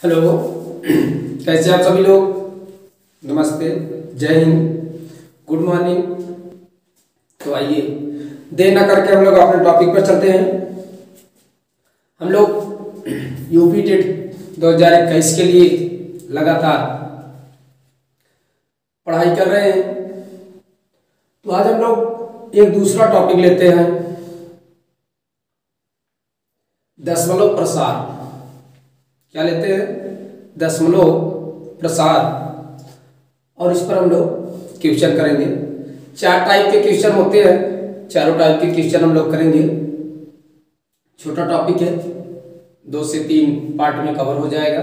Hello. कैसे आप सभी लोग। नमस्ते, जय हिंद, गुड मॉर्निंग। तो आइए देर न करके हम लोग अपने टॉपिक पर चलते हैं। हम लोग यूपी टेट 2021 के लिए लगातार पढ़ाई कर रहे हैं। तो आज हम लोग एक दूसरा टॉपिक लेते हैं, दशमलव प्रसार। क्या लेते हैं? दशमलव प्रसार। और इस पर हम लोग क्वेश्चन करेंगे। 4 टाइप के क्वेश्चन होते हैं, चारों टाइप के क्वेश्चन हम लोग करेंगे। छोटा टॉपिक है, 2 से 3 पार्ट में कवर हो जाएगा।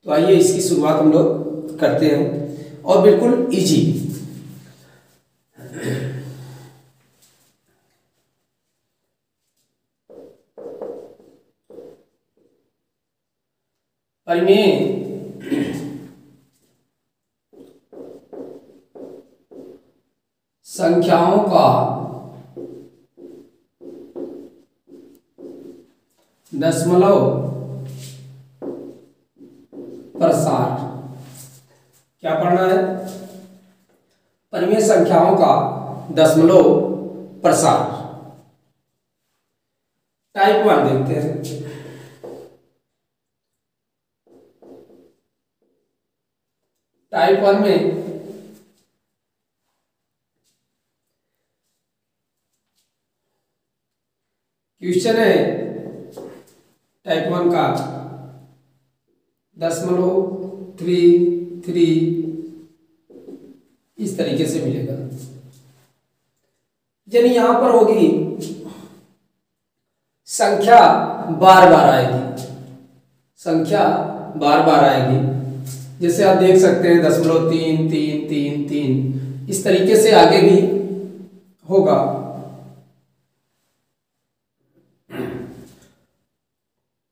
तो आइए इसकी शुरुआत हम लोग करते हैं, और बिल्कुल इजी। परिमेय संख्याओं का दशमलव प्रसार। क्या पढ़ना है? परिमेय संख्याओं का दशमलव प्रसार। टाइप 1 देखते हैं। टाइप 1 में क्वेश्चन है टाइप 1 का, 0.33 इस तरीके से मिलेगा। यानी यहां पर होगी संख्या बार बार आएगी, संख्या बार बार आएगी। जैसे आप देख सकते हैं 0.33333 इस तरीके से आगे भी होगा।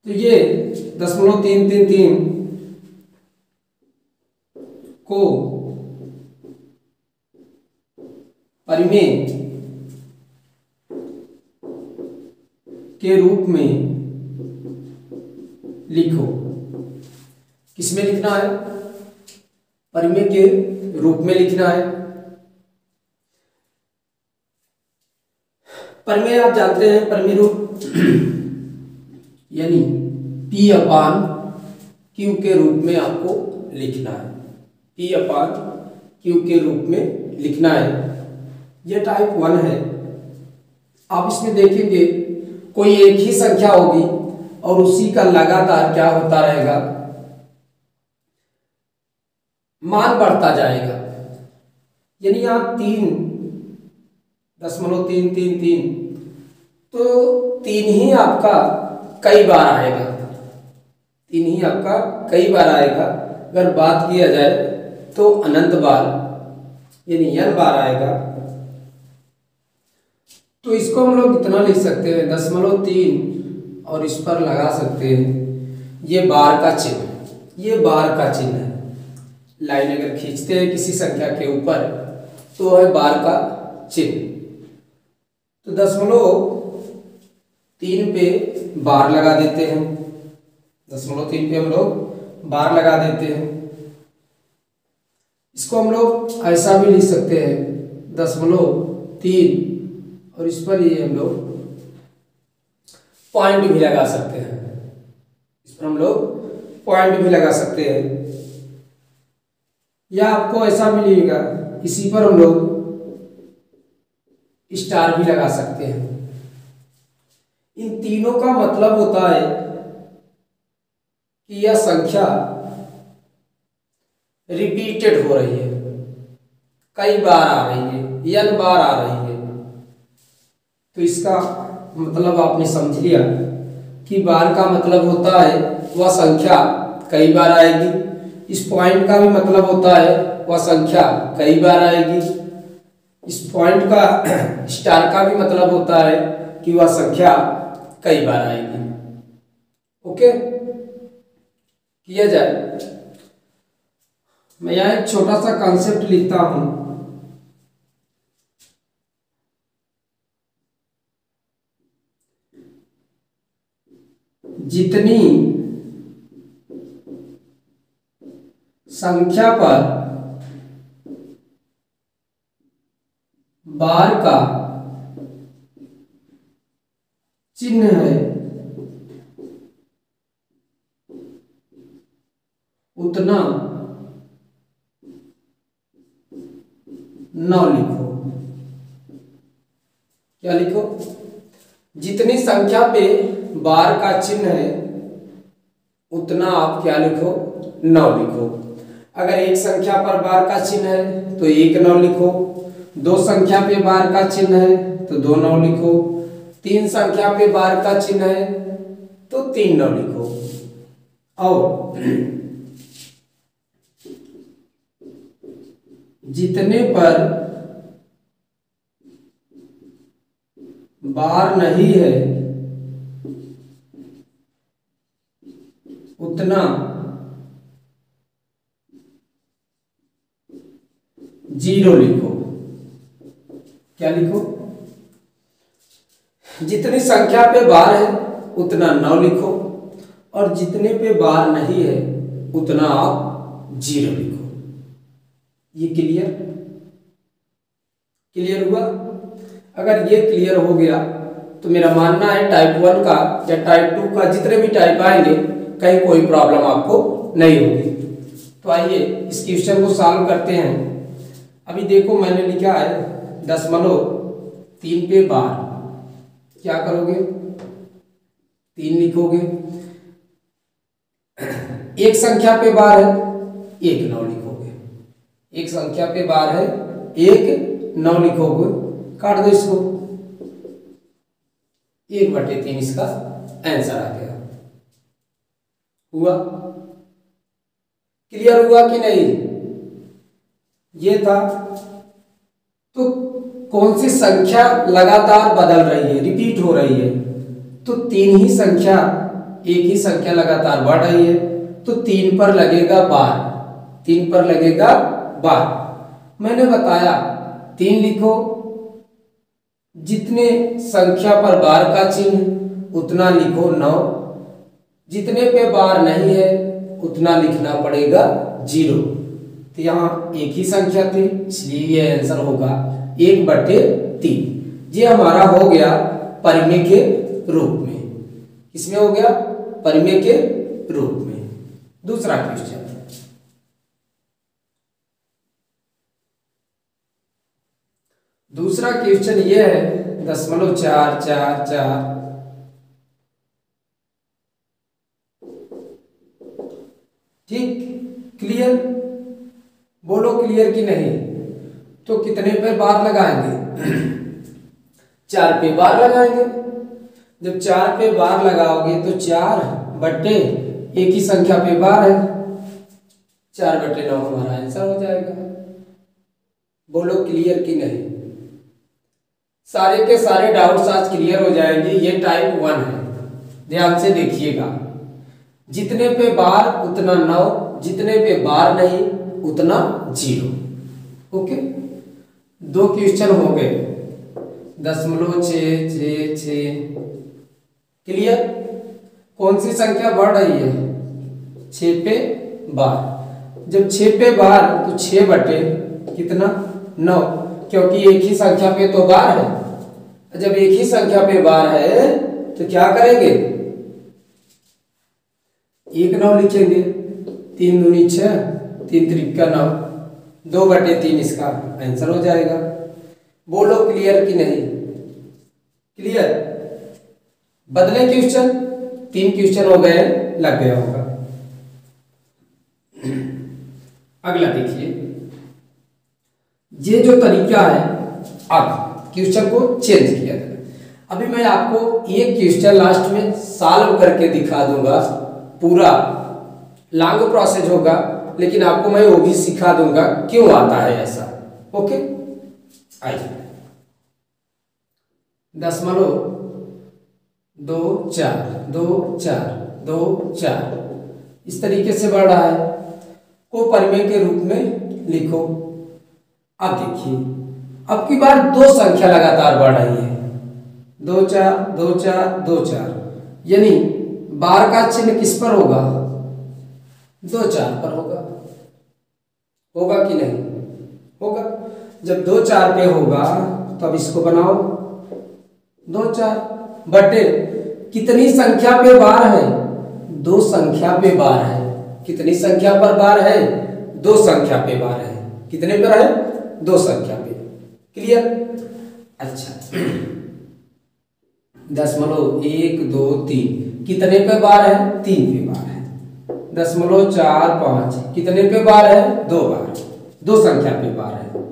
तो ये 0.333 को परिमेय के रूप में लिखो। किसमें लिखना है? परिमेय के रूप में लिखना है। परिमेय आप जानते हैं, परिमेय रूप यानी P/Q के रूप में आपको लिखना है। P/Q के रूप में लिखना है। यह टाइप 1 है। आप इसमें देखेंगे कोई एक ही संख्या होगी और उसी का लगातार क्या होता रहेगा, मान बढ़ता जाएगा। यानी यहां 3.333 तो 3 ही आपका कई बार आएगा, 3 ही आपका कई बार आएगा। अगर बात किया जाए तो अनंत बार यानी n बार आएगा। तो इसको हम लोग इतना लिख सकते हैं 0.3 और इस पर लगा सकते हैं ये बार का चिन्ह, ये बार का चिन्ह है। लाइन अगर खींचते हैं किसी संख्या के ऊपर तो है बार का चिन्ह। तो 0.3 पे बार लगा देते हैं, 0.3 पे हम लोग बार लगा देते हैं। इसको हम लोग ऐसा भी लिख सकते हैं 0.3 और इस पर ये हम लोग पॉइंट भी लगा सकते हैं, इस पर हम लोग पॉइंट भी लगा सकते हैं। या आपको ऐसा मिलेगा, इसी पर हम लोग स्टार भी लगा सकते हैं। इन तीनों का मतलब होता है कि यह संख्या रिपीटेड हो रही है, कई बार आ रही है, n बार आ रही है। तो इसका मतलब आपने समझ लिया कि बार का मतलब होता है वह संख्या कई बार आएगी। इस पॉइंट का भी मतलब होता है वह संख्या कई बार आएगी। इस पॉइंट का स्टार का भी मतलब होता है कि वह संख्या कई बार आएगी। ओके, किया जाए। मैं यहां एक छोटा सा कॉन्सेप्ट लिखता हूं। जितनी संख्या पर बार का चिन्ह है उतना 9 लिखो। क्या लिखो? जितनी संख्या पे बार का चिन्ह है उतना आप क्या लिखो? 9 लिखो। अगर एक संख्या पर बार का चिन्ह है तो 1 9 लिखो। दो संख्या पे बार का चिन्ह है तो 2 9 लिखो। तीन संख्या पे बार का चिन्ह है तो 3 9 लिखो। और जितने पर बार नहीं है उतना 0 लिखो। क्या लिखो? जितनी संख्या पे बार है उतना 9 लिखो और जितने पे बार नहीं है उतना आप 0 लिखो। ये क्लियर हुआ? अगर ये क्लियर हो गया तो मेरा मानना है टाइप 1 का या टाइप 2 का जितने भी टाइप आएंगे कहीं कोई प्रॉब्लम आपको नहीं होगी। तो आइए इस क्वेश्चन को सॉल्व करते हैं। अभी देखो मैंने लिखा है 0.3 पे बार। क्या करोगे? 3 लिखोगे। एक संख्या पे बार है 1 9 लिखोगे। एक संख्या पे बार है 1 9 लिखोगे। काट दो इसको। 1/3 इसका आंसर आ गया। हुआ? क्लियर हुआ कि नहीं? ये था। तो कौन सी संख्या लगातार बदल रही है, रिपीट हो रही है? तो 3 ही संख्या, एक ही संख्या लगातार बढ़ रही है तो 3 पर लगेगा बार। 3 पर लगेगा बार। मैंने बताया 3 लिखो। जितने संख्या पर बार का चिन्ह उतना लिखो 9। जितने पे बार नहीं है उतना लिखना पड़ेगा 0। तो यहाँ एक ही संख्या थी इसलिए ये आंसर होगा 1/3। ये हमारा हो गया परिमेय के रूप में। किसमें हो गया? परिमेय के रूप में। दूसरा क्वेश्चन। दूसरा क्वेश्चन ये है 0.444। ठीक? क्लियर? बोलो क्लियर कि नहीं? तो कितने पे बार लगाएंगे? 4 पे बार लगाएंगे। जब 4 पे बार लगाओगे तो 4/, एक ही संख्या पे बार है 4/9 हमारा आंसर हो जाएगा। बोलो क्लियर कि नहीं? सारे के सारे डाउट्स आज क्लियर हो जाएंगे। ये टाइप 1 है, ध्यान से देखिएगा। जितने पे बार उतना 9, जितने पे बार नहीं उतना 0। ओके? 2 क्वेश्चन हो गए। 0.666। क्लियर? कौन सी संख्या बढ़ रही है? 6 पे बार। जब 6 पे बार तो 6/9, क्योंकि एक ही संख्या पे तो बार है। जब एक ही संख्या पे बार है तो क्या करेंगे? 1 9 लिखेंगे। 3 दूनी 6, 3 त्रिका 9, 2/3 इसका आंसर हो जाएगा। बोलो क्लियर कि नहीं? क्लियर? बदले क्वेश्चन। 3 क्वेश्चन हो गए, लग गया होगा। अगला देखिए। ये जो तरीका है, अब क्वेश्चन को चेंज किया जाए। अभी मैं आपको एक क्वेश्चन लास्ट में सॉल्व करके दिखा दूंगा। पूरा लॉन्ग प्रोसेस होगा लेकिन आपको मैं वो भी सिखा दूंगा क्यों आता है ऐसा। ओके? आइए। 0.242424 इस तरीके से बढ़ रहा है। को परिमेय के रूप में लिखो। अब देखिए, अब की बार 2 संख्या लगातार बढ़ रही है। 2 4 2 4 2 4, यानी बार का चिन्ह किस पर होगा? 2 4 पर होगा। होगा कि नहीं? होगा। जब 2 4 पे होगा तो अब इसको बनाओ 2 4 बटे कितनी संख्या पे बार है? 2 संख्या पे बार है। कितनी संख्या पर बार है? 2 संख्या पे बार है। कितने पर है? 2 संख्या पे। क्लियर? अच्छा 1.1 2 3 कितने पे बार है? 3 पे बार है। 0.4 5 कितने पे बार है? 2 बार। 2 संख्या पे बार है।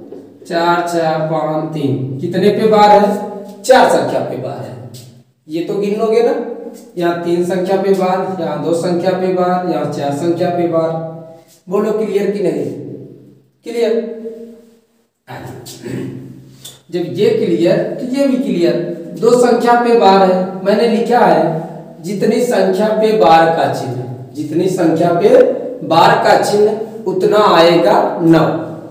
4 4 5 3 कितने पे बार है? 4 संख्या पे बार है। ये तो गिन लोगे ना, यहाँ 3 संख्या पे बार, यहाँ 2 संख्या पे बार, यहाँ 4 संख्या पे बार। बोलो क्लियर कि नहीं? क्लियर? जब ये क्लियर तो ये भी क्लियर। 2 संख्या पे बार है, मैंने लिखा है जितनी संख्या पे बार का चिन्ह, जितनी संख्या पे बार का चिन्ह उतना आएगा 9।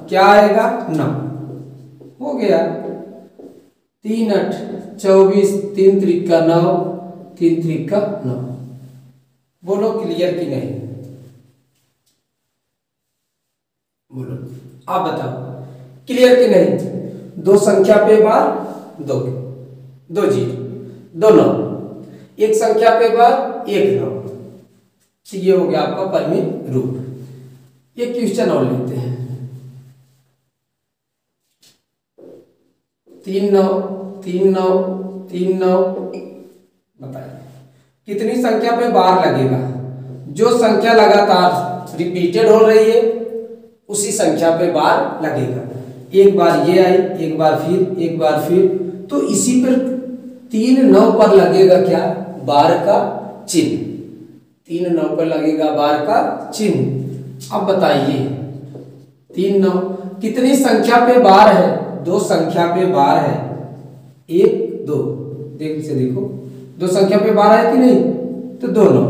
क्या आएगा? 9। हो गया। 3 8 24 3 त्रिका 9 3 त्रिका 9। बोलो क्लियर कि नहीं? बोलो, आप बताओ क्लियर कि नहीं? 2 संख्या पे बार 2 2 0 2 9, एक संख्या पे बार 1 9। तो ये हो गया आपका परिमेय रूप। ये क्वेश्चन और लेते हैं। 3 9 3 9 3 9 बताइए कितनी संख्या पे बार लगेगा? जो संख्या लगातार रिपीटेड हो रही है उसी संख्या पे बार लगेगा। एक बार ये आई, एक बार फिर, एक बार फिर, तो इसी पर 3 9 पर लगेगा क्या? बार का चिन्ह। 3 9 पर लगेगा बार का चिन्ह। अब बताइए 3 9 कितनी संख्या पे बार है? 2 संख्या पे बार है। 1 2 देख से देखो 2 संख्या पे बार है कि नहीं? तो 2 9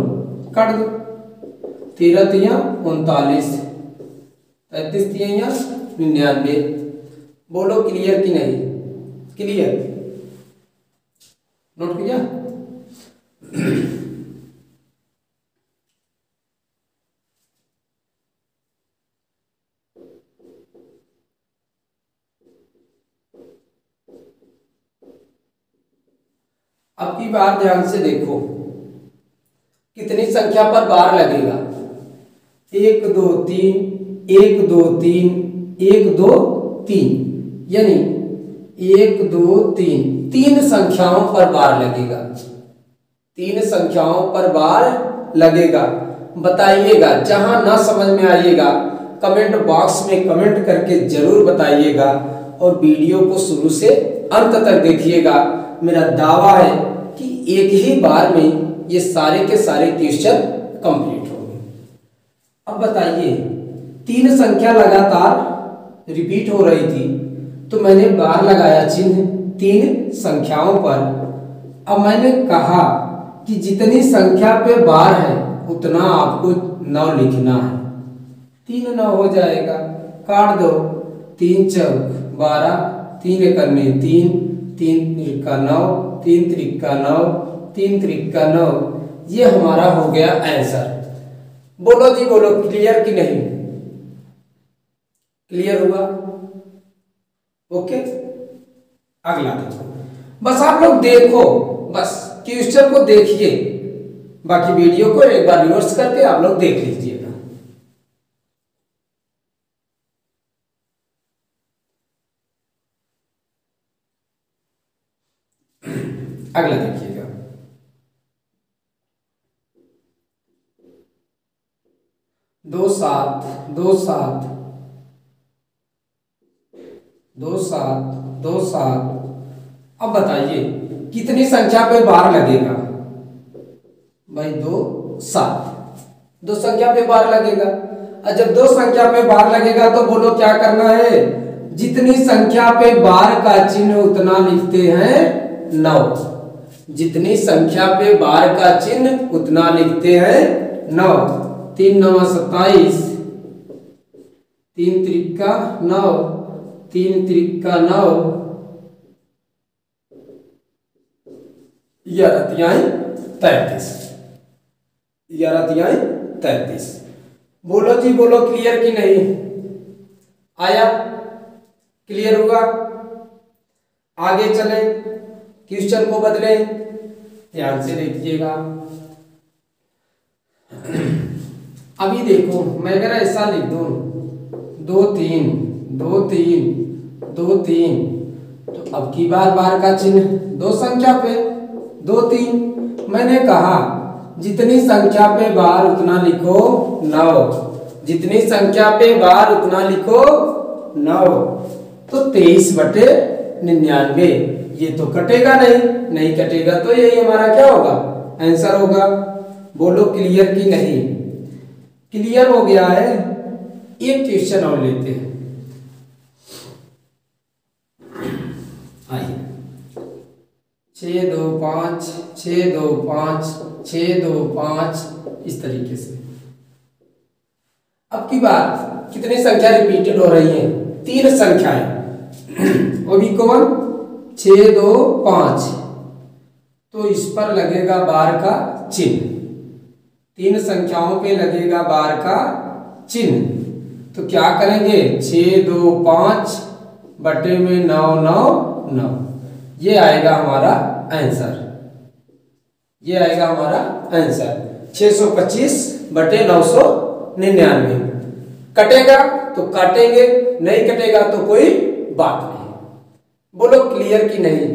काट दो। 13 3 39 35 3 99। बोलो क्लियर कि नहीं? क्लियर? नोट किया? अब की बार ध्यान से देखो कितनी संख्या पर बार लगेगा? 1 2 3 1 2 3 1 2 3, यानी 1 2 3 3 संख्याओं पर बार लगेगा। 3 संख्याओं पर बार लगेगा। बताइएगा, जहां ना समझ में आइएगा कमेंट बॉक्स में कमेंट करके जरूर बताइएगा और वीडियो को शुरू से अंत तक देखिएगा। मेरा दावा है कि एक ही बार में ये सारे के सारे क्वेश्चन कंप्लीट होंगे। अब बताइए 3 संख्या लगातार रिपीट हो रही थी तो मैंने बार लगाया चिन्ह 3 संख्याओं पर। अब मैंने कहा कि जितनी संख्या पे बार है उतना आपको 9 लिखना है। 3 9 हो जाएगा, काट दो। 3 चौक 12 3 एकने 3 3 त्रिका 9 3 त्रिका 9 3 त्रिका 9। ये हमारा हो गया आंसर। बोलो जी बोलो, क्लियर कि नहीं? क्लियर हुआ? ओके, अगला देखो। बस आप लोग देखो, बस क्वेश्चन को देखिए, बाकी वीडियो को एक बार रिवर्स करके आप लोग देख लीजिएगा। अगला देखिएगा। 2 7 2 7 2 7 2 7। अब बताइए कितनी संख्या पे बार लगेगा? भाई 2 7 2 संख्या पे बार लगेगा। और जब 2 संख्या पे बार लगेगा तो बोलो क्या करना है? जितनी संख्या पे बार का चिन्ह उतना लिखते हैं 9। जितनी संख्या पे बार का चिन्ह उतना लिखते हैं 9। 3 9 27 3 त्रिका 9 3 त्रिका 9 33। 33। बोलो जी बोलो, क्लियर कि नहीं? आया, क्लियर हुआ। आगे चले, क्वेश्चन को बदले, ध्यान से देखिएगा। अभी देखो मैं अगर ऐसा लिख दूं 2 3 2 3 2 3, तो अब की बार का चिन्ह दो संख्या पे 2 3। मैंने कहा जितनी संख्या पे बार उतना लिखो 9, जितनी संख्या पे बार उतना लिखो 9। तो 23/99 ये तो कटेगा नहीं कटेगा, तो यही हमारा क्या होगा, आंसर होगा। बोलो क्लियर की नहीं? क्लियर हो गया है। एक क्वेश्चन और लेते हैं, आइए। 6 2 5 6 2 5 6 2 5, इस तरीके से। अब की बार कितनी संख्या रिपीटेड हो रही है? 3 संख्याएं। वो भी कौन? 6 2 5। तो इस पर लगेगा बार का चिन्ह, 3 संख्याओं पे लगेगा बार का चिन्ह। तो क्या करेंगे? 6 2 5 बटे में 9 9 9, ये आएगा हमारा आंसर। ये आएगा हमारा आंसर 625 बटे 999। कटेगा तो काटेंगे, नहीं कटेगा तो कोई बात नहीं। बोलो क्लियर की नहीं?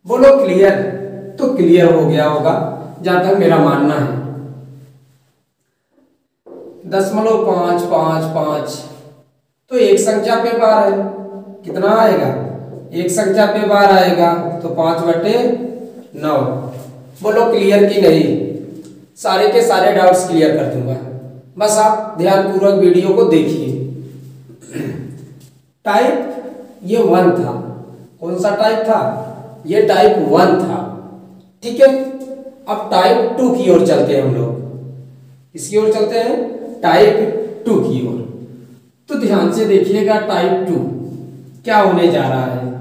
बोलो क्लियर? तो क्लियर हो गया होगा जहां तक मेरा मानना है। 0.555, तो एक संख्या पे बार है, कितना आएगा? एक संख्या पे बार आएगा तो 5/9। बोलो क्लियर की नहीं? सारे के सारे डाउट्स क्लियर कर दूंगा, बस आप ध्यानपूर्वक वीडियो को देखिए। टाइप ये 1 था। कौन सा टाइप था? ये टाइप 1 था, ठीक है। अब टाइप 2 की ओर चलते हैं हम लोग। किसकी ओर चलते हैं? टाइप 2 की ओर। तो ध्यान से देखिएगा, टाइप 2 क्या होने जा रहा है।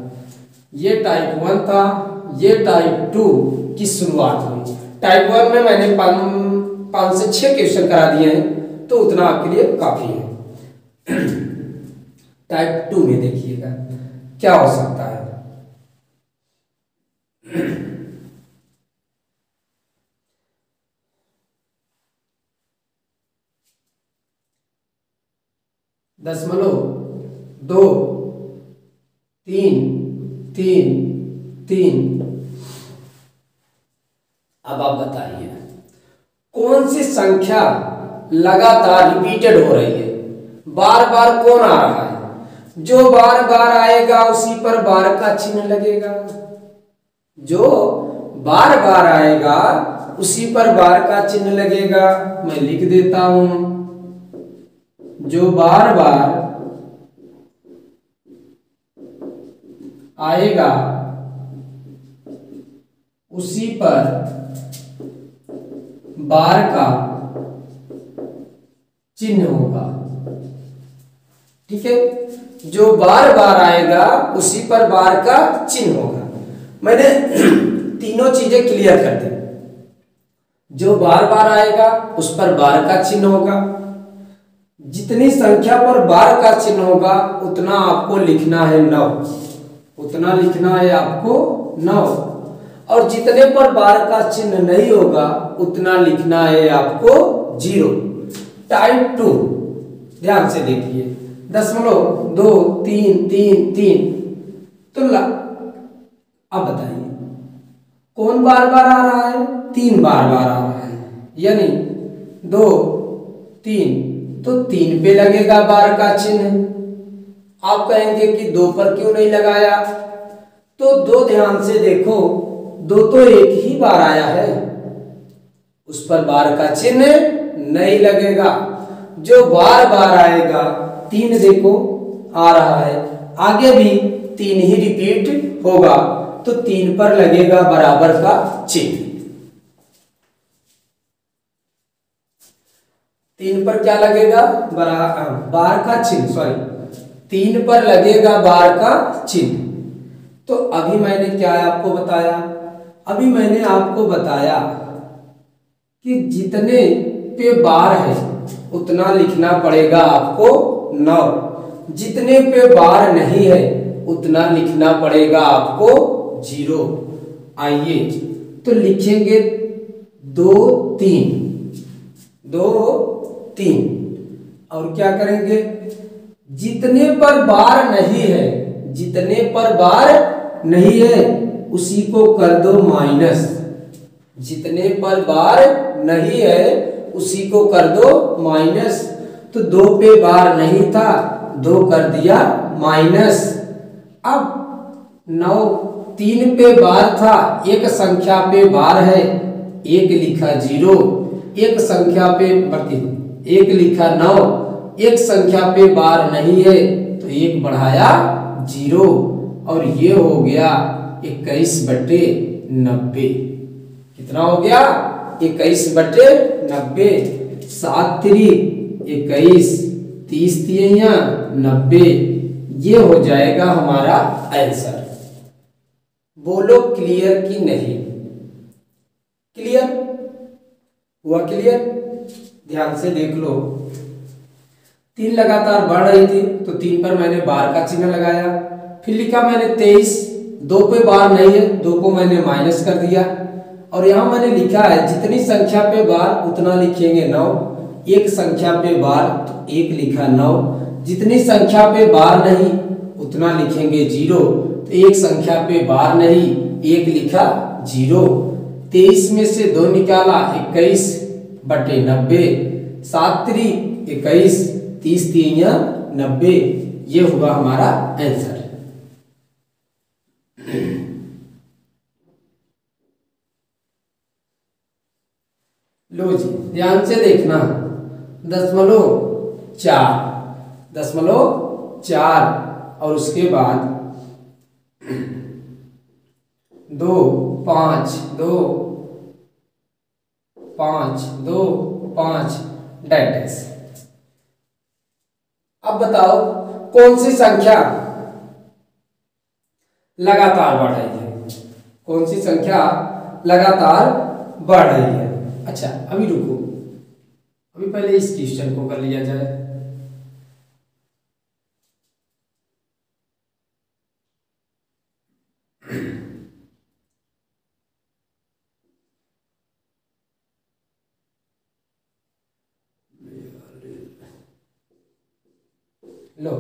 ये टाइप 1 था, ये टाइप 2 की शुरुआत हुई। टाइप 1 में मैंने 5 से 6 क्वेश्चन करा दिए हैं, तो उतना आपके लिए काफी है। टाइप 2 में देखिएगा क्या हो सकता है। दशमलव 2 3 3 3। अब आप बताइए कौन सी संख्या लगातार रिपीटेड हो रही है? बार बार कौन आ रहा है? जो बार बार आएगा उसी पर बार का चिन्ह लगेगा। जो बार बार आएगा उसी पर बार का चिन्ह लगेगा। मैं लिख देता हूं, जो बार बार आएगा उसी पर बार का चिन्ह होगा, ठीक है। जो बार बार आएगा उसी पर बार का चिन्ह होगा। मैंने तीनों चीजें क्लियर कर दी। जो बार बार आएगा उस पर बार का चिन्ह होगा, जितनी संख्या पर बार का चिन्ह होगा उतना आपको लिखना है 9, उतना लिखना है आपको 9। और जितने पर बार का चिन्ह नहीं होगा उतना लिखना है आपको 0। टाइप 2 ध्यान से देखिए, 0.2 3 3 3। तो अब बताइए कौन बार बार आ रहा है? 3 बार बार आ रहा है, यानी 2 3, तो 3 पे लगेगा बार का चिन्ह। आप कहेंगे कि 2 पर क्यों नहीं लगाया? तो 2 ध्यान से देखो, 2 तो एक ही बार आया है, उस पर बार का चिन्ह नहीं लगेगा। जो बार बार आएगा 3 देखो आ रहा है, आगे भी 3 ही रिपीट होगा, तो 3 पर लगेगा बराबर का चिन्ह। 3 पर क्या लगेगा? बार का चिन्ह, सॉरी 3 पर लगेगा बार का चिन्ह। तो अभी मैंने क्या आपको बताया? अभी मैंने आपको बताया कि जितने पे बार है उतना लिखना पड़ेगा आपको 9। जितने पे बार नहीं है उतना लिखना पड़ेगा आपको 0। आइए तो लिखेंगे 2 3 2 3 और क्या करेंगे, जितने पर बार नहीं है, जितने पर बार नहीं है उसी को कर दो माइनस। जितने पर बार नहीं है उसी को कर दो माइनस। तो 2 पे बार नहीं था, 2 कर दिया माइनस। अब 9 3 पे बार था, एक संख्या पे बार है, 1 लिखा 0, एक संख्या पे प्रति 1 लिखा 9, एक संख्या पे बार नहीं है तो 1 बढ़ाया 0 और ये हो गया 21/90। कितना हो गया 21/90। 7 3 21, 30 तिहैया 90। ये हो जाएगा हमारा आंसर। बोलो क्लियर कि नहीं? क्लियर हुआ? क्लियर? ध्यान से देख लो। 3 लगातार बढ़ रही थी तो 3 पर मैंने बार का चिन्ह लगाया, फिर लिखा मैंने 23, 2 पे बार नहीं है, 2 को मैंने माइनस कर दिया और यहां मैंने लिखा है जितनी संख्या पे बार उतना लिखेंगे 9, एक संख्या पे बार तो 1 लिखा 9, जितनी संख्या पे बार नहीं उतना लिखेंगे 0, तो एक संख्या पे बार नहीं 1 लिखा 0। 23 में से 2 निकाला 21/90। 7 3 21, 30 तिहैया 90। ये हुआ हमारा आंसर। लो जी ध्यान से देखना, 0.4 और उसके बाद 2 5 2 5 2 5 डैश। अब बताओ कौन सी संख्या लगातार बढ़ रही है? कौन सी संख्या लगातार बढ़ रही है? अच्छा अभी रुको, अभी पहले इस क्वेश्चन को कर लिया जाए। लो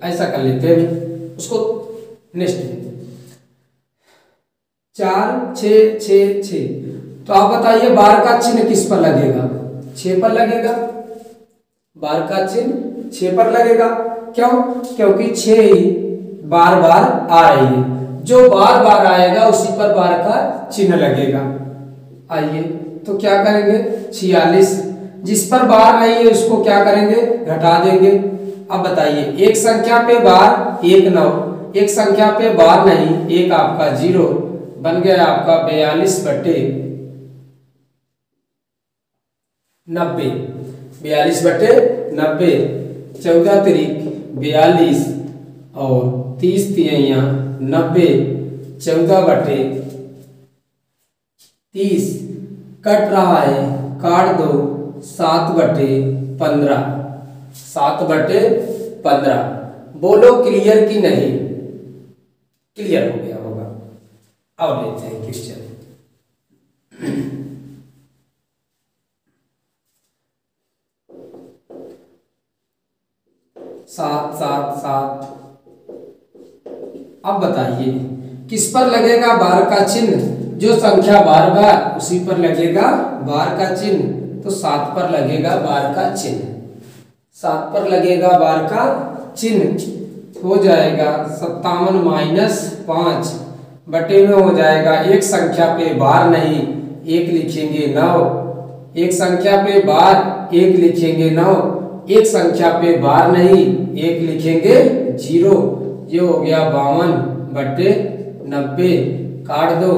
ऐसा कर लेते हैं उसको नेक्स्ट में। 4 6 6 6, तो आप बताइए बार का चिन्ह किस पर लगेगा? 6 पर लगेगा। बार का चिन्ह 6 पर लगेगा। क्यों? क्योंकि 6 ही बार बार आ रही है, जो बार बार आएगा उसी पर बार का चिन्ह लगेगा। आइए तो क्या करेंगे, 46 जिस पर बार नहीं है उसको क्या करेंगे, घटा देंगे। अब बताइए एक संख्या पे बार 1 9, एक संख्या पे बार नहीं 1 आपका 0, बन गया आपका 42/90। 42/90, 14 तिरिक 42 और 30 तिहैया 90, 14/30 कट रहा है, काट दो 7/15, 7/15। बोलो क्लियर कि नहीं? क्लियर हो गया होगा। अब लेते हैं क्वेश्चन। 7 7 7। अब बताइए किस पर लगेगा बार का चिन्ह? जो संख्या बार बार उसी पर लगेगा बार का चिन्ह, तो 7 पर लगेगा बार का चिन्ह। 7 पर लगेगा बार का चिन्ह, हो जाएगा 57 - 5 बटे में हो जाएगा एक संख्या पे बार नहीं 1 लिखेंगे 9, एक संख्या पे बार 1 लिखेंगे 9, एक संख्या पे बार नहीं 1 लिखेंगे 0। ये हो गया 52/90, काट दो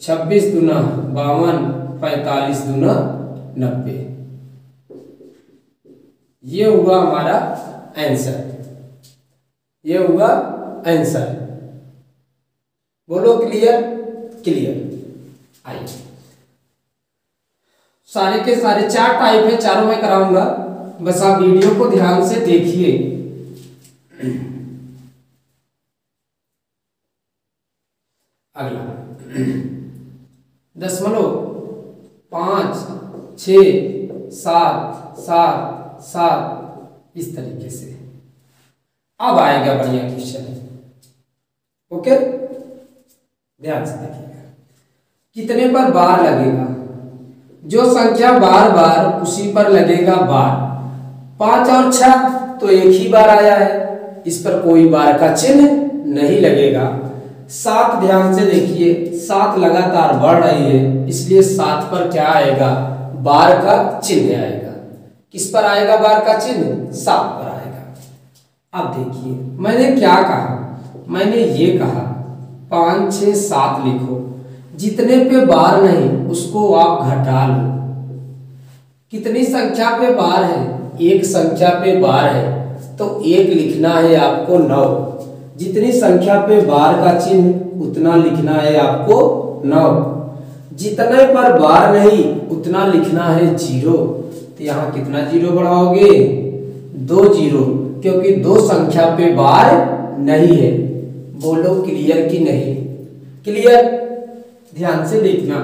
26 दूना 52, 45 दूना 90। ये हुआ हमारा आंसर। ये हुआ आंसर। बोलो क्लियर? क्लियर। आइए सारे के सारे 4 टाइप है, चारों में कराऊंगा, बस आप वीडियो को ध्यान से देखिए अगला 0.56777 इस तरीके से। अब आएगा बढ़िया क्वेश्चन। ओके, ध्यान से देखिएगा। कितने पर बार लगेगा? जो संख्या बार बार उसी पर लगेगा बार। 5 और 6 तो एक ही बार आया है, इस पर कोई बार का चिन्ह नहीं लगेगा। 7 ध्यान से देखिए, 7 लगातार बढ़ रही है, इसलिए 7 पर क्या आएगा? बार का चिन्ह आएगा। किस पर आएगा बार का चिन्ह? 7 पर आएगा। अब देखिए मैंने क्या कहा, मैंने ये कहा 5 6 7 लिखो, जितने पे बार नहीं उसको आप घटा लो। कितनी संख्या पे बार है? एक संख्या पे बार है तो 1 लिखना है आपको 9। जितनी संख्या पे बार का चिन्ह उतना लिखना है आपको 9। जितने पर बार नहीं उतना लिखना है 0। तो यहाँ कितना 0 बढ़ाओगे? 2 0, क्योंकि 2 संख्या पे बार नहीं है। बोलो क्लियर कि नहीं? क्लियर। ध्यान से देखना,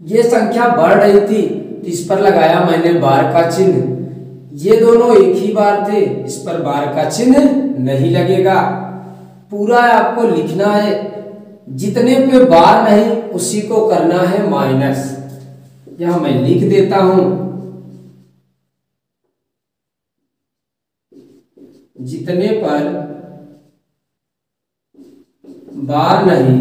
ये संख्या बढ़ रही थी तो इस पर लगाया मैंने बार का चिन्ह। ये दोनों एक ही बार थे, इस पर बार का चिन्ह नहीं लगेगा। पूरा आपको लिखना है, जितने पे बार नहीं उसी को करना है माइनस। यहां मैं लिख देता हूं, जितने पर बार नहीं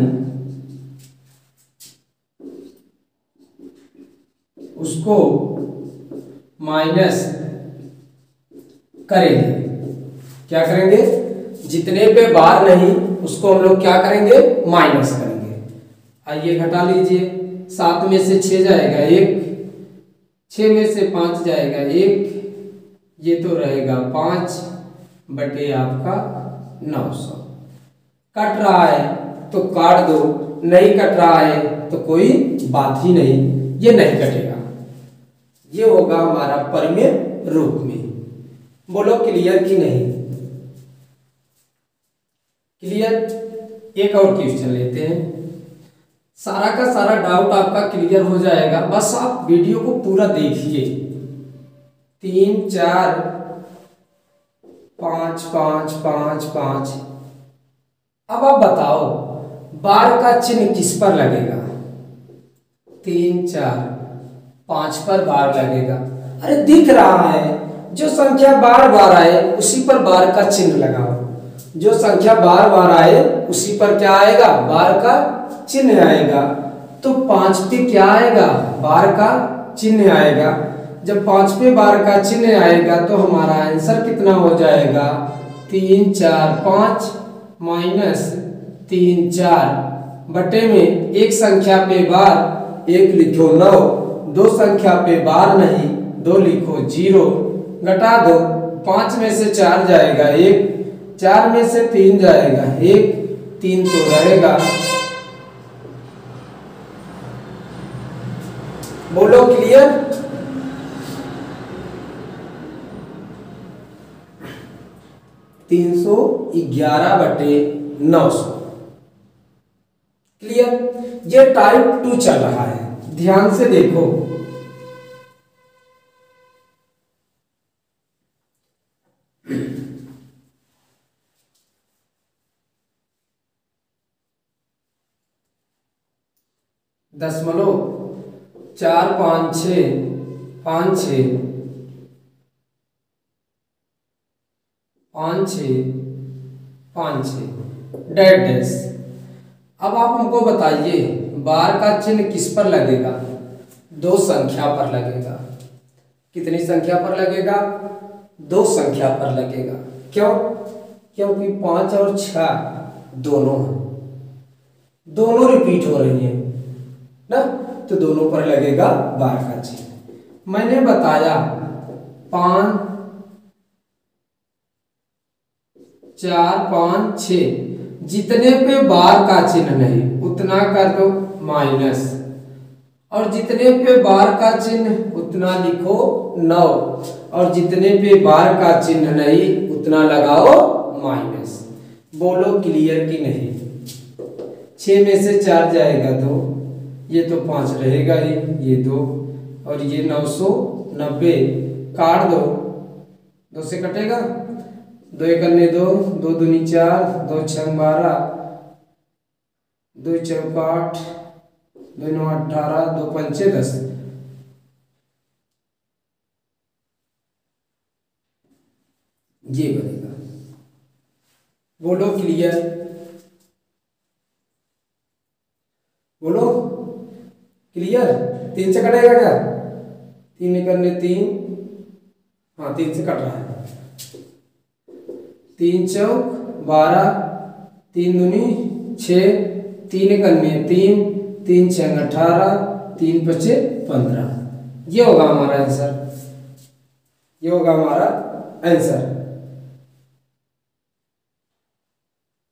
उसको माइनस करेंगे। क्या करेंगे? जितने पे बार नहीं उसको हम लोग क्या करेंगे? माइनस करेंगे। आइए घटा लीजिए, 7 में से 6 जाएगा 1, 6 में से 5 जाएगा 1, ये तो रहेगा 5 बटे आपका 900। कट रहा है तो काट दो, नहीं कट रहा है तो कोई बात ही नहीं, ये नहीं कटेगा। ये होगा हमारा परिमेय रूप में। बोलो क्लियर कि नहीं? क्लियर। एक और क्वेश्चन लेते हैं, सारा का सारा डाउट आपका क्लियर हो जाएगा, बस आप वीडियो को पूरा देखिए। 3 4 5 5 5 5। अब आप बताओ बार का चिन्ह किस पर लगेगा? 3 4 5 पर बार लगेगा। अरे दिख रहा है, जो संख्या बार बार आए उसी पर बार का चिन्ह लगाओ। जो संख्या बार बार आए उसी पर क्या आएगा? बार का चिन्ह आएगा। तो 5 पे क्या आएगा? बार का चिन्ह आएगा। जब 5 पे बार का चिन्ह आएगा तो हमारा आंसर कितना हो जाएगा? 3 4 5 माइनस 3 4 बटे में एक संख्या पे बार 1 लिखो 9, 2 संख्या पे बार नहीं 2 लिखो 0, घटा दो। 5 में से 4 जाएगा 1, 4 में से 3 जाएगा 1, 3 तो रहेगा। बोलो क्लियर। 311 बटे 900। क्लियर। ये टाइप 2 चल रहा है, ध्यान से देखो। दशमलव 4 5 6 5 6 5 6 5 6 डैश डैश। अब आप हमको बताइए बार का चिन्ह किस पर लगेगा? 2 संख्या पर लगेगा। कितनी संख्या पर लगेगा? 2 संख्या पर लगेगा। क्यों? क्योंकि 5 और 6 दोनों हैं, दोनों रिपीट हो रही हैं ना, तो दोनों पर लगेगा बार का चिन्ह। मैंने बताया 5 4 5 6, जितने पे बार का चिन्ह नहीं उतना कर दो माइनस, और जितने पे बार का चिन्ह उतना लिखो 9, और जितने पे बार का चिन्ह नहीं उतना लगाओ माइनस। बोलो क्लियर कि नहीं। 6 में से 4 जाएगा 2, ये तो 5 रहेगा ही, ये 2 और ये 990 काट दो, 2 से कटेगा, 2 एकन्ने 2, 2 दूनी 4, 2 छंग 12, 2 चौक 8, 2 नौ 18, 2 पंचे 10। ये बनेगा। बोलो क्लियर। बोलो क्लियर। 3 से कटेगा क्या? 3 करने 3, हाँ 3 से कट रहा है। 3 चौक 12, 3 दूनी 6, 3 करने 3, 3 छंग 18, 3 पचे 15। ये होगा हमारा आंसर, ये होगा हमारा आंसर।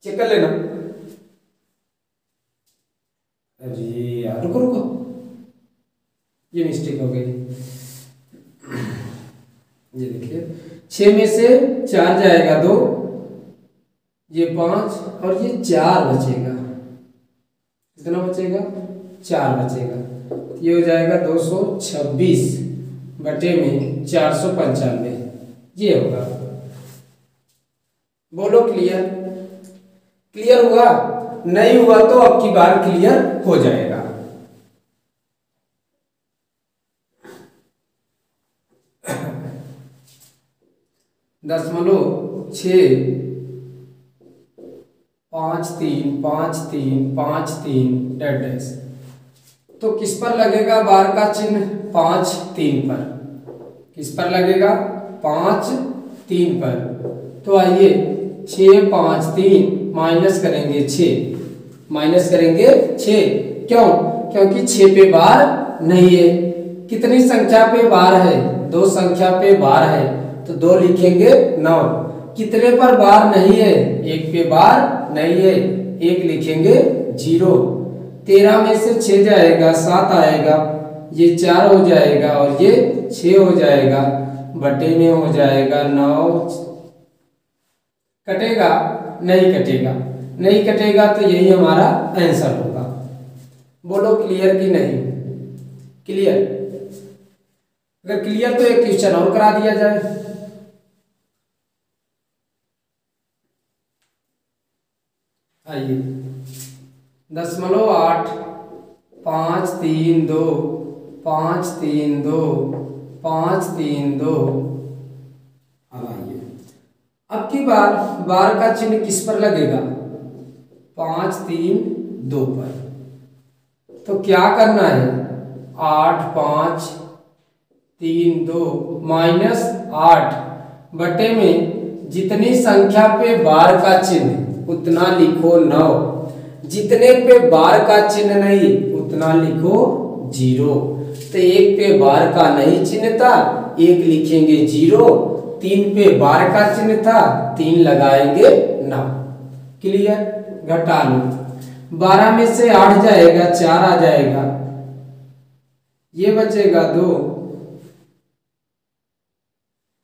चेक कर लेना। अरे यार रुको रुको, ये मिस्टेक हो गई। ये देखिए 6 में से 4 जाएगा 2, ये 5 और ये 4 बचेगा। कितना बचेगा? 4 बचेगा। ये हो जाएगा 226 बटे में 495। ये होगा। बोलो क्लियर। क्लियर हुआ? नहीं हुआ तो अब की बार क्लियर हो जाएगा। दशमलव 6 5 3 5 3 5 3 डैश डैश। तो किस पर लगेगा बार का चिन्ह? 5 3 पर। किस पर लगेगा? 5 3 पर। तो आइए 6 5 3 माइनस करेंगे 6, माइनस करेंगे 6। क्यों? क्योंकि 6 पे बार नहीं है। कितनी संख्या पे बार है? 2 संख्या पे बार है, तो 2 लिखेंगे 9। कितने पर बार नहीं है? 1 पे बार नहीं है, 1 लिखेंगे 0। 13 में से 6 जाएगा 7 आएगा, ये 4 हो जाएगा और ये 6 हो जाएगा, बटे में हो जाएगा 9। कटेगा? नहीं कटेगा। नहीं कटेगा तो यही हमारा आंसर होगा। बोलो क्लियर कि नहीं। क्लियर। अगर क्लियर तो एक क्वेश्चन और करा दिया जाए। आइए 0.8 5 3 2 5 3 2 5 3 2। अब आइए अब की बार बार का चिन्ह किस पर लगेगा? 5 3 2 पर। तो क्या करना है? 8 5 3 2 माइनस 8 बटे में जितनी संख्या पे बार का चिन्ह उतना लिखो 9। जितने पे बार का चिन्ह नहीं उतना लिखो 0। तो 1 पे बार का नहीं चिन्ह था, 1 लिखेंगे 0। 3 पे बार का चिन्ह था, 3 लगाएंगे 9। क्लियर। घटा लो। 12 में से 8 जाएगा 4 आ जाएगा, ये बचेगा 2,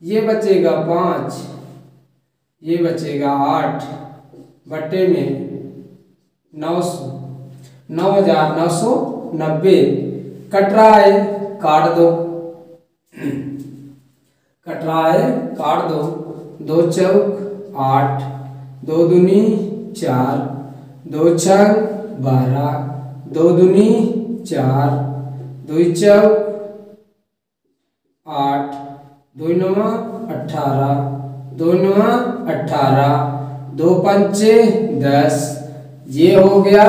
ये बचेगा 5, ये बचेगा 8 बटे में 9,990। कट रहा है काट दो, कट रहा है काट दो। 2 चौक 8, 2 दूनी 4, 2 छंग 12, 2 दूनी 4, 2 चौक 8, 2 नवा 18, 2 नवा 18, 2 पंचे 10। ये हो गया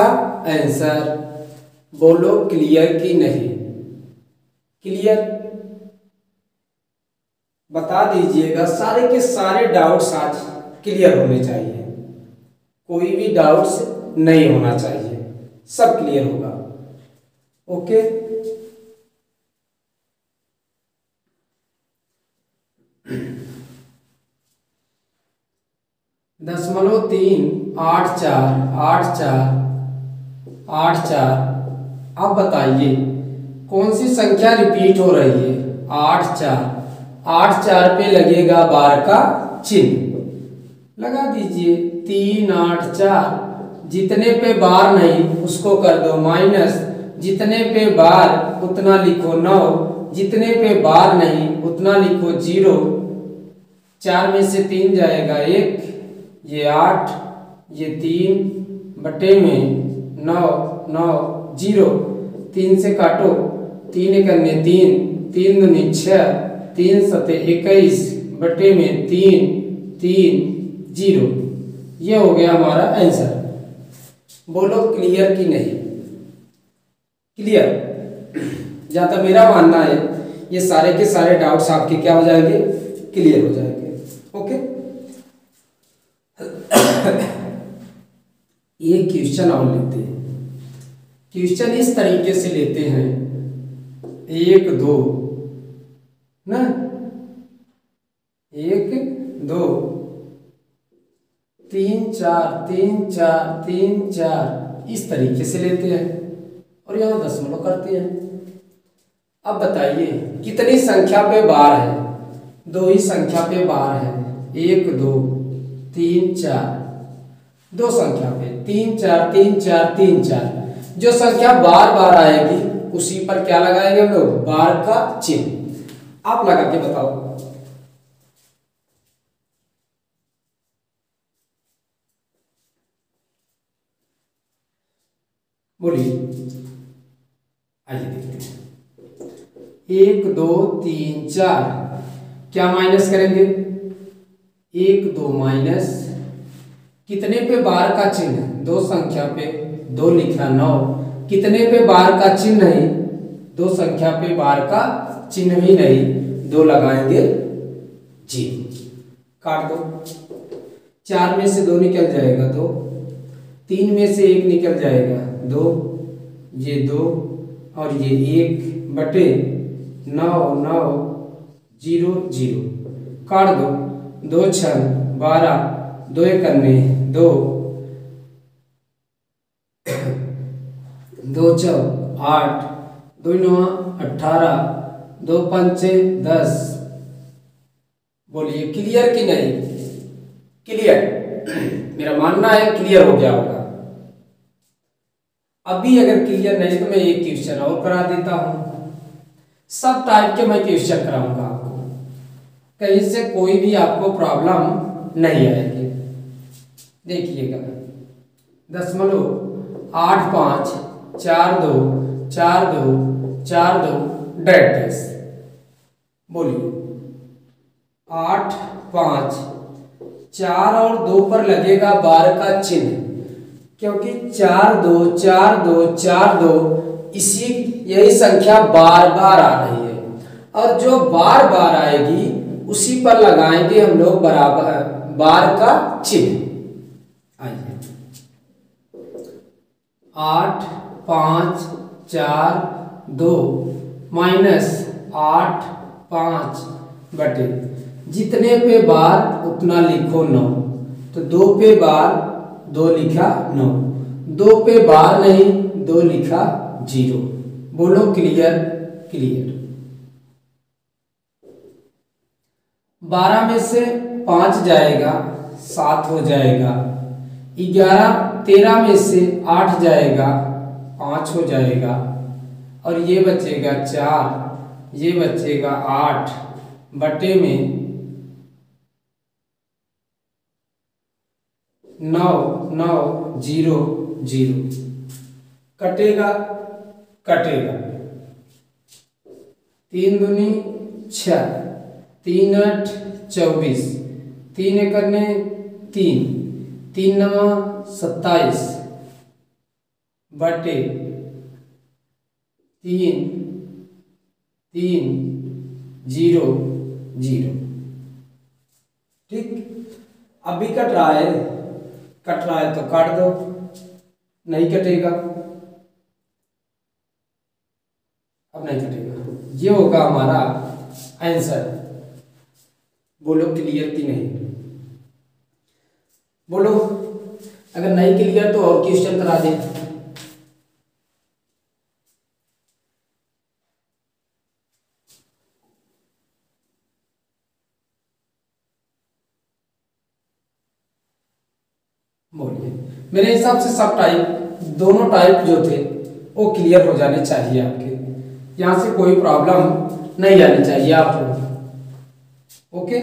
आंसर। बोलो क्लियर कि नहीं। क्लियर। बता दीजिएगा, सारे के सारे डाउट्स आज क्लियर होने चाहिए, कोई भी डाउट्स नहीं होना चाहिए, सब क्लियर होगा। ओके। दशमलव 3 8 4 8 4 8 4। अब बताइए कौन सी संख्या रिपीट हो रही है? 8 4। 8 4 पे लगेगा बार का चिन्ह। लगा दीजिए 3 8 4, जितने पे बार नहीं उसको कर दो माइनस, जितने पे बार उतना लिखो 9, जितने पे बार नहीं उतना लिखो 0, 4 में से 3 जाएगा 1, ये 8, ये 3 बटे में 9 9 0, 3 से काटो, 3 एक 3, 3 दूनी 6, 3 सते 21 बटे में 3 3 0। ये हो गया हमारा आंसर। बोलो क्लियर कि नहीं? क्लियर? जहाँ तक मेरा मानना है ये सारे के सारे डाउट्स आपके क्या हो जाएंगे? क्लियर हो जाएंगे। ओके, ये क्वेश्चन और लेते हैं। क्वेश्चन इस तरीके से लेते हैं 1 2 ना, 1 2 3 4 3 4 3 4 इस तरीके से लेते हैं और यहाँ दशमलव करते हैं। अब बताइए कितनी संख्या पे बार है? 2 ही संख्या पे बार है, 1 2 3 4, 2 संख्या पे 3 4 3 4 3 4। जो संख्या बार बार आएगी उसी पर क्या लगाएंगे हम लोग? बार का चिन्ह। आप लगा के बताओ। बोलिए, आइए देखते हैं। 1 2 3 4, क्या माइनस करेंगे? 1 2 माइनस, कितने पे बार का चिन्ह? 2 संख्या पे 2 लिखा 9, कितने पे बार का चिन्ह नहीं? 2 संख्या पे बार का चिन्ह भी नहीं, 2 लगाएंगे जी, काट दो। 4 में से 2 निकल जाएगा 2, 3 में से 1 निकल जाएगा 2, ये 2 और ये 1 बटे 9 9 0 0, काट दो। 2 6 12, 2 1 2, 2 4 8, 2 9 18, 2 5 10। बोलिए क्लियर कि नहीं? क्लियर? मेरा मानना है क्लियर हो गया होगा। अभी अगर क्लियर नहीं तो मैं एक क्वेश्चन और करा देता हूं। सब टाइप के मैं क्वेश्चन कराऊंगा आपको, कहीं से कोई भी आपको प्रॉब्लम नहीं आएगी। देखिएगा 0.8 5 4 2 4 2 4 2 डैश। बोलिए 8 5 4 और 2 पर लगेगा बार का चिन्ह, क्योंकि 4 2 4 2 4 2 इसी यही संख्या बार बार आ रही है, और जो बार बार आएगी उसी पर लगाएंगे हम लोग बराबर बार का चिन्ह। आइए 8 5 4 2 माइनस 8 5 बटे, जितने पे बार उतना लिखो 9, तो 2 पे बार 2 लिखा 9, 2 पे बार नहीं 2 लिखा 0। बोलो क्लियर? क्लियर? 12 में से 5 जाएगा 7 हो जाएगा, 11 13 में से 8 जाएगा 5 हो जाएगा, और ये बचेगा 4, ये बचेगा 8 बटे में 9 9 0 0। कटेगा? कटेगा। 3 दूनी 6, 3 8 24, 3 1 3, 3 9 27 बटे 3 3 0 0। ठीक, अभी कट रहा है, कट रहा है तो काट दो, नहीं कटेगा, अब नहीं कटेगा। ये होगा हमारा आंसर। बोलो क्लियर कि नहीं? बोलो, अगर नहीं क्लियर तो और क्वेश्चन करा दे। बोलिए। मेरे हिसाब से सब टाइप, दोनों टाइप जो थे वो क्लियर हो जाने चाहिए आपके, यहाँ से कोई प्रॉब्लम नहीं आनी चाहिए आपको। ओके,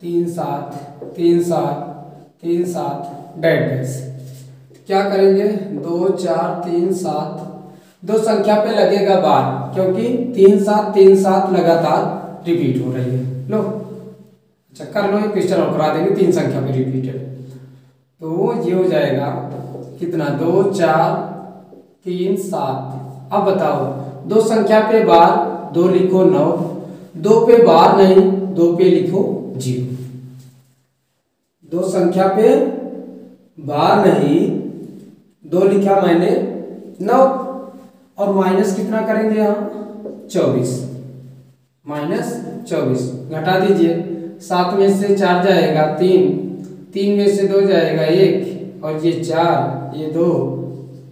तीन सात, तीन सात, तीन सात डेड डैश। क्या करेंगे, 2 4 3 7, दो संख्या पे लगेगा बार, क्योंकि 3 7 लगातार रिपीट हो रही है। लो अच्छा कर लो, एक क्वेश्चन और करा देंगे, 3 संख्या पे रिपीटेड, तो ये हो जाएगा कितना, 2 4 3 7। अब बताओ, दो संख्या पे बार, 2 लिखो 9, 2 पे बार नहीं, 2 पे लिखो 0। दो संख्या पे बार नहीं, 2 लिखा मैंने 9, और माइनस कितना करेंगे यहाँ 24, माइनस 24 घटा दीजिए, 7 में से 4 जाएगा 3, 3 में से 2 जाएगा 1, और ये 4, ये 2,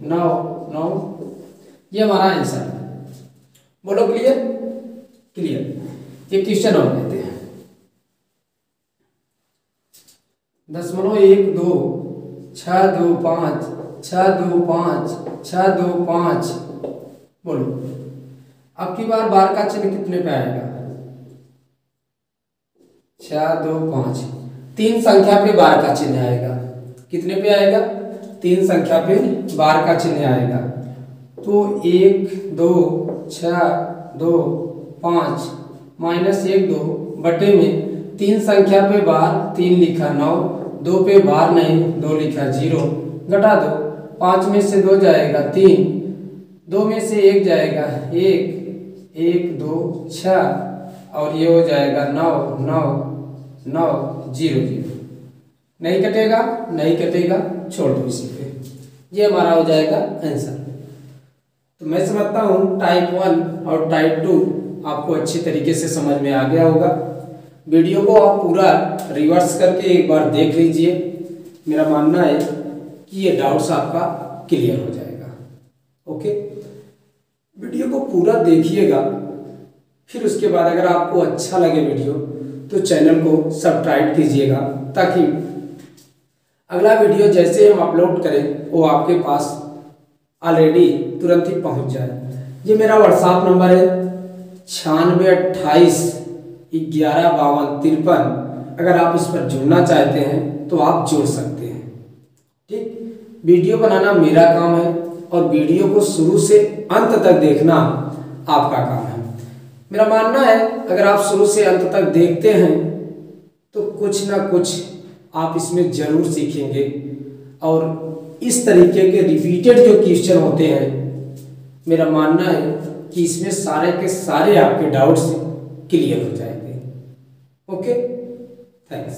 9 9, ये हमारा आंसर है। बोलो क्लियर, क्लियर। ये क्वेश्चन और लेते हैं, 0.12 6 2 5 6 2 5 6 2 5। बोलो अब की बार का चिन्ह कितने पे आएगा, 6 2 5, 3 संख्या पे बार का चिन्ह आएगा, कितने पे आएगा, 3 संख्या पे बार का चिन्ह आएगा, तो 1 2 6 2 5 माइनस 1 2 बटे में 3 संख्या पे बार, 3 लिखा 9, 2 पे बार नहीं, 2 लिखा 0, घटा दो, 5 में से 2 जाएगा 3, 2 में से 1 जाएगा 1, 1 2 6, और ये हो जाएगा 9 9 9 0 0। नहीं कटेगा, नहीं कटेगा, छोड़ दो इसी पे, ये हमारा हो जाएगा आंसर। तो मैं समझता हूँ टाइप 1 और टाइप 2 आपको अच्छी तरीके से समझ में आ गया होगा। वीडियो को आप पूरा रिवर्स करके एक बार देख लीजिए, मेरा मानना है कि ये डाउट्स आपका क्लियर हो जाएगा। ओके, वीडियो को पूरा देखिएगा, फिर उसके बाद अगर आपको अच्छा लगे वीडियो तो चैनल को सब्सक्राइब कीजिएगा, ताकि अगला वीडियो जैसे हम अपलोड करें वो आपके पास ऑलरेडी तुरंत ही पहुंच जाए। ये मेरा व्हाट्सएप नंबर है 9628 115253। अगर आप इस पर जुड़ना चाहते हैं तो आप जुड़ सकते हैं। ठीक, वीडियो बनाना मेरा काम है और वीडियो को शुरू से अंत तक देखना आपका काम है। मेरा मानना है अगर आप शुरू से अंत तक देखते हैं तो कुछ ना कुछ आप इसमें जरूर सीखेंगे, और इस तरीके के रिपीटेड जो क्वेश्चन होते हैं, मेरा मानना है कि इसमें सारे के सारे आपके डाउट्स क्लियर हो जाएंगे। Okay, thanks.